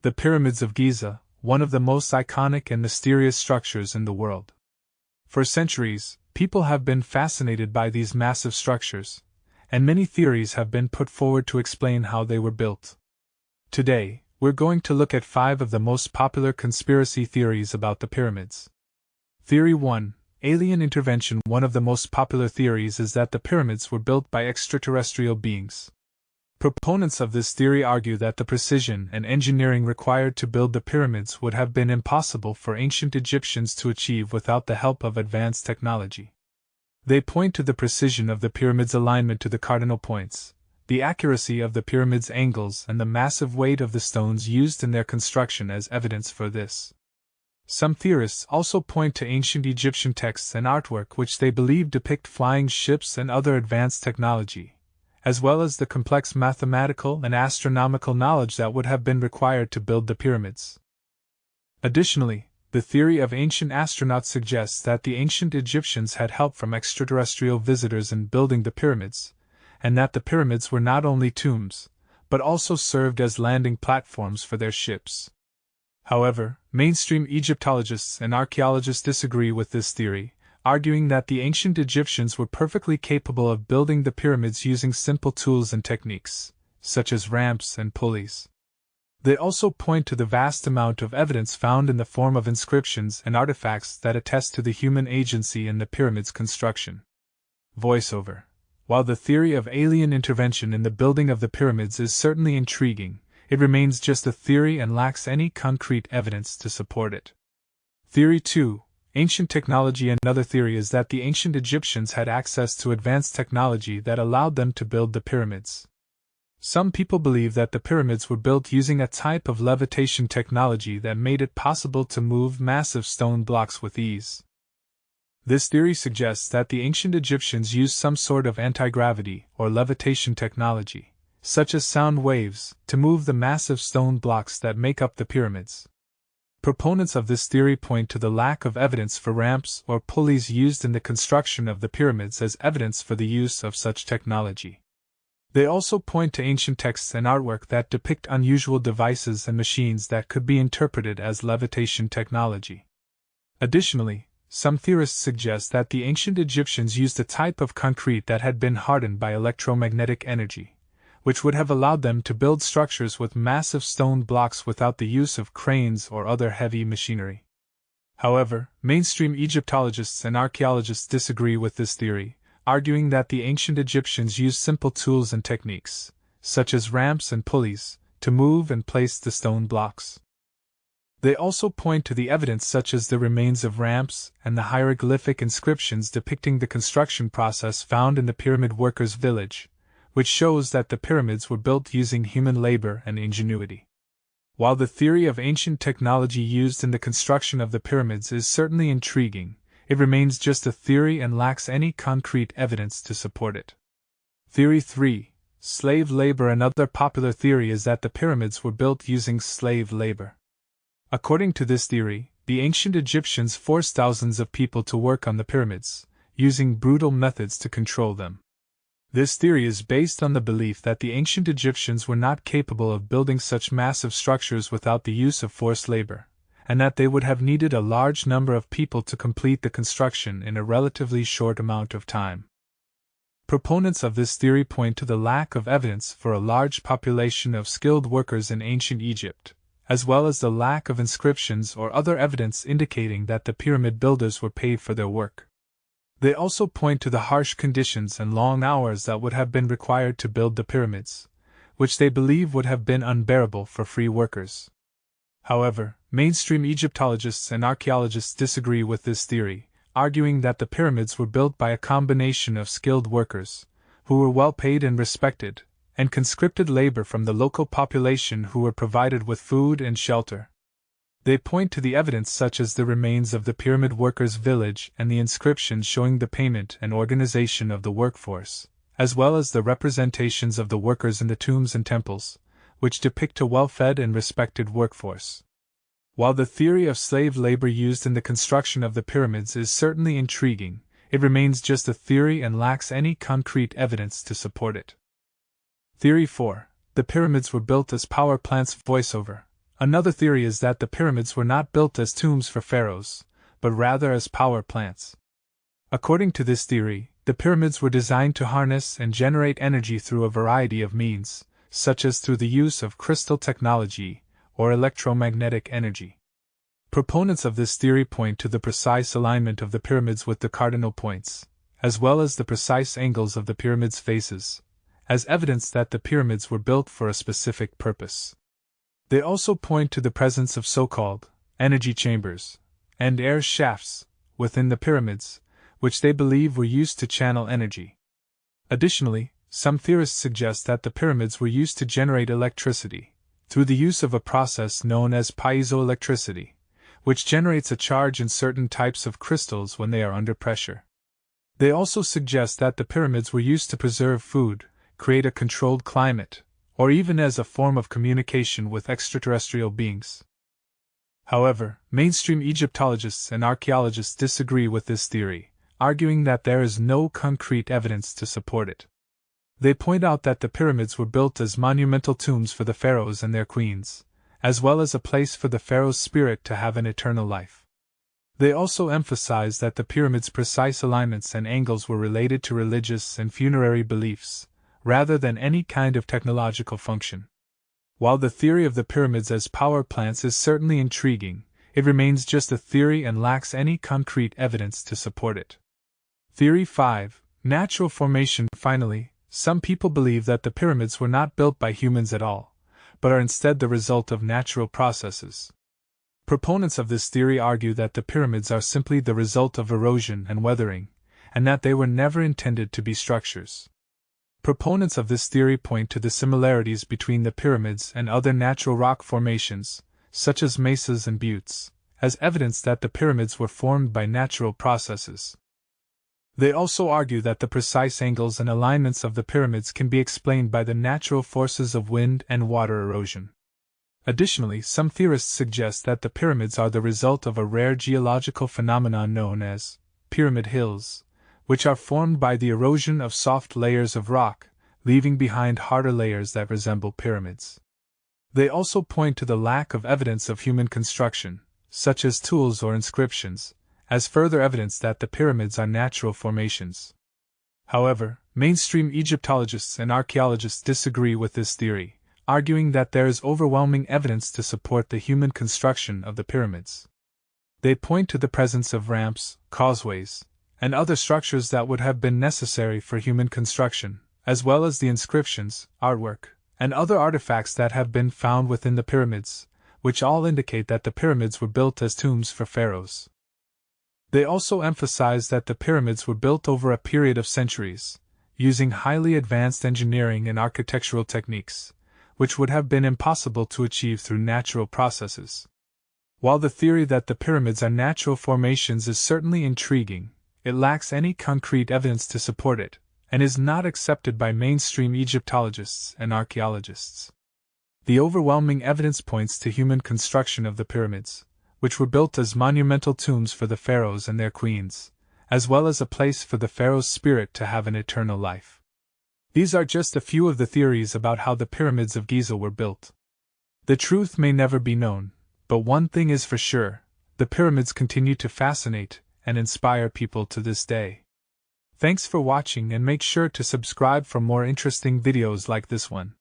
The Pyramids of Giza, one of the most iconic and mysterious structures in the world. For centuries, people have been fascinated by these massive structures, and many theories have been put forward to explain how they were built. Today, we're going to look at 5 of the most popular conspiracy theories about the pyramids. Theory 1. Alien intervention. One of the most popular theories is that the pyramids were built by extraterrestrial beings. Proponents of this theory argue that the precision and engineering required to build the pyramids would have been impossible for ancient Egyptians to achieve without the help of advanced technology. They point to the precision of the pyramid's alignment to the cardinal points, the accuracy of the pyramid's angles, and the massive weight of the stones used in their construction as evidence for this. Some theorists also point to ancient Egyptian texts and artwork which they believe depict flying ships and other advanced technology, as well as the complex mathematical and astronomical knowledge that would have been required to build the pyramids. Additionally, the theory of ancient astronauts suggests that the ancient Egyptians had help from extraterrestrial visitors in building the pyramids, and that the pyramids were not only tombs, but also served as landing platforms for their ships. However, mainstream Egyptologists and archaeologists disagree with this theory, arguing that the ancient Egyptians were perfectly capable of building the pyramids using simple tools and techniques, such as ramps and pulleys. They also point to the vast amount of evidence found in the form of inscriptions and artifacts that attest to the human agency in the pyramid's construction. Voiceover. While the theory of alien intervention in the building of the pyramids is certainly intriguing, it remains just a theory and lacks any concrete evidence to support it. Theory 2. Ancient technology. Another theory is that the ancient Egyptians had access to advanced technology that allowed them to build the pyramids. Some people believe that the pyramids were built using a type of levitation technology that made it possible to move massive stone blocks with ease. This theory suggests that the ancient Egyptians used some sort of anti-gravity or levitation technology, such as sound waves, to move the massive stone blocks that make up the pyramids. Proponents of this theory point to the lack of evidence for ramps or pulleys used in the construction of the pyramids as evidence for the use of such technology. They also point to ancient texts and artwork that depict unusual devices and machines that could be interpreted as levitation technology. Additionally, some theorists suggest that the ancient Egyptians used a type of concrete that had been hardened by electromagnetic energy, which would have allowed them to build structures with massive stone blocks without the use of cranes or other heavy machinery. However, mainstream Egyptologists and archaeologists disagree with this theory, arguing that the ancient Egyptians used simple tools and techniques, such as ramps and pulleys, to move and place the stone blocks. They also point to the evidence such as the remains of ramps and the hieroglyphic inscriptions depicting the construction process found in the pyramid workers' village, which shows that the pyramids were built using human labor and ingenuity. While the theory of ancient technology used in the construction of the pyramids is certainly intriguing, it remains just a theory and lacks any concrete evidence to support it. Theory 3. Slave labor. Another popular theory is that the pyramids were built using slave labor. According to this theory, the ancient Egyptians forced thousands of people to work on the pyramids, using brutal methods to control them. This theory is based on the belief that the ancient Egyptians were not capable of building such massive structures without the use of forced labor, and that they would have needed a large number of people to complete the construction in a relatively short amount of time. Proponents of this theory point to the lack of evidence for a large population of skilled workers in ancient Egypt, as well as the lack of inscriptions or other evidence indicating that the pyramid builders were paid for their work. They also point to the harsh conditions and long hours that would have been required to build the pyramids, which they believe would have been unbearable for free workers. However, mainstream Egyptologists and archaeologists disagree with this theory, arguing that the pyramids were built by a combination of skilled workers, who were well paid and respected, and conscripted labor from the local population who were provided with food and shelter. They point to the evidence such as the remains of the pyramid workers' village and the inscriptions showing the payment and organization of the workforce, as well as the representations of the workers in the tombs and temples, which depict a well-fed and respected workforce. While the theory of slave labor used in the construction of the pyramids is certainly intriguing, it remains just a theory and lacks any concrete evidence to support it. Theory 4. The pyramids were built as power plants. Voiceover. Another theory is that the pyramids were not built as tombs for pharaohs, but rather as power plants. According to this theory, the pyramids were designed to harness and generate energy through a variety of means, such as through the use of crystal technology or electromagnetic energy. Proponents of this theory point to the precise alignment of the pyramids with the cardinal points, as well as the precise angles of the pyramids' faces, as evidence that the pyramids were built for a specific purpose. They also point to the presence of so-called energy chambers and air shafts within the pyramids, which they believe were used to channel energy. Additionally, some theorists suggest that the pyramids were used to generate electricity through the use of a process known as piezoelectricity, which generates a charge in certain types of crystals when they are under pressure. They also suggest that the pyramids were used to preserve food, create a controlled climate, or even as a form of communication with extraterrestrial beings. However, mainstream Egyptologists and archaeologists disagree with this theory, arguing that there is no concrete evidence to support it. They point out that the pyramids were built as monumental tombs for the pharaohs and their queens, as well as a place for the pharaoh's spirit to have an eternal life. They also emphasize that the pyramids' precise alignments and angles were related to religious and funerary beliefs, rather than any kind of technological function. While the theory of the pyramids as power plants is certainly intriguing, it remains just a theory and lacks any concrete evidence to support it. Theory 5. Natural formation. Finally, some people believe that the pyramids were not built by humans at all, but are instead the result of natural processes. Proponents of this theory argue that the pyramids are simply the result of erosion and weathering, and that they were never intended to be structures. Proponents of this theory point to the similarities between the pyramids and other natural rock formations, such as mesas and buttes, as evidence that the pyramids were formed by natural processes. They also argue that the precise angles and alignments of the pyramids can be explained by the natural forces of wind and water erosion. Additionally, some theorists suggest that the pyramids are the result of a rare geological phenomenon known as pyramid hills, which are formed by the erosion of soft layers of rock, leaving behind harder layers that resemble pyramids. They also point to the lack of evidence of human construction, such as tools or inscriptions, as further evidence that the pyramids are natural formations. However, mainstream Egyptologists and archaeologists disagree with this theory, arguing that there is overwhelming evidence to support the human construction of the pyramids. They point to the presence of ramps, causeways, and other structures that would have been necessary for human construction, as well as the inscriptions, artwork, and other artifacts that have been found within the pyramids, which all indicate that the pyramids were built as tombs for pharaohs. They also emphasize that the pyramids were built over a period of centuries, using highly advanced engineering and architectural techniques, which would have been impossible to achieve through natural processes. While the theory that the pyramids are natural formations is certainly intriguing, it lacks any concrete evidence to support it, and is not accepted by mainstream Egyptologists and archaeologists. The overwhelming evidence points to human construction of the pyramids, which were built as monumental tombs for the pharaohs and their queens, as well as a place for the pharaoh's spirit to have an eternal life. These are just a few of the theories about how the Pyramids of Giza were built. The truth may never be known, but one thing is for sure: the pyramids continue to fascinate and inspire people to this day. Thanks for watching, and make sure to subscribe for more interesting videos like this one.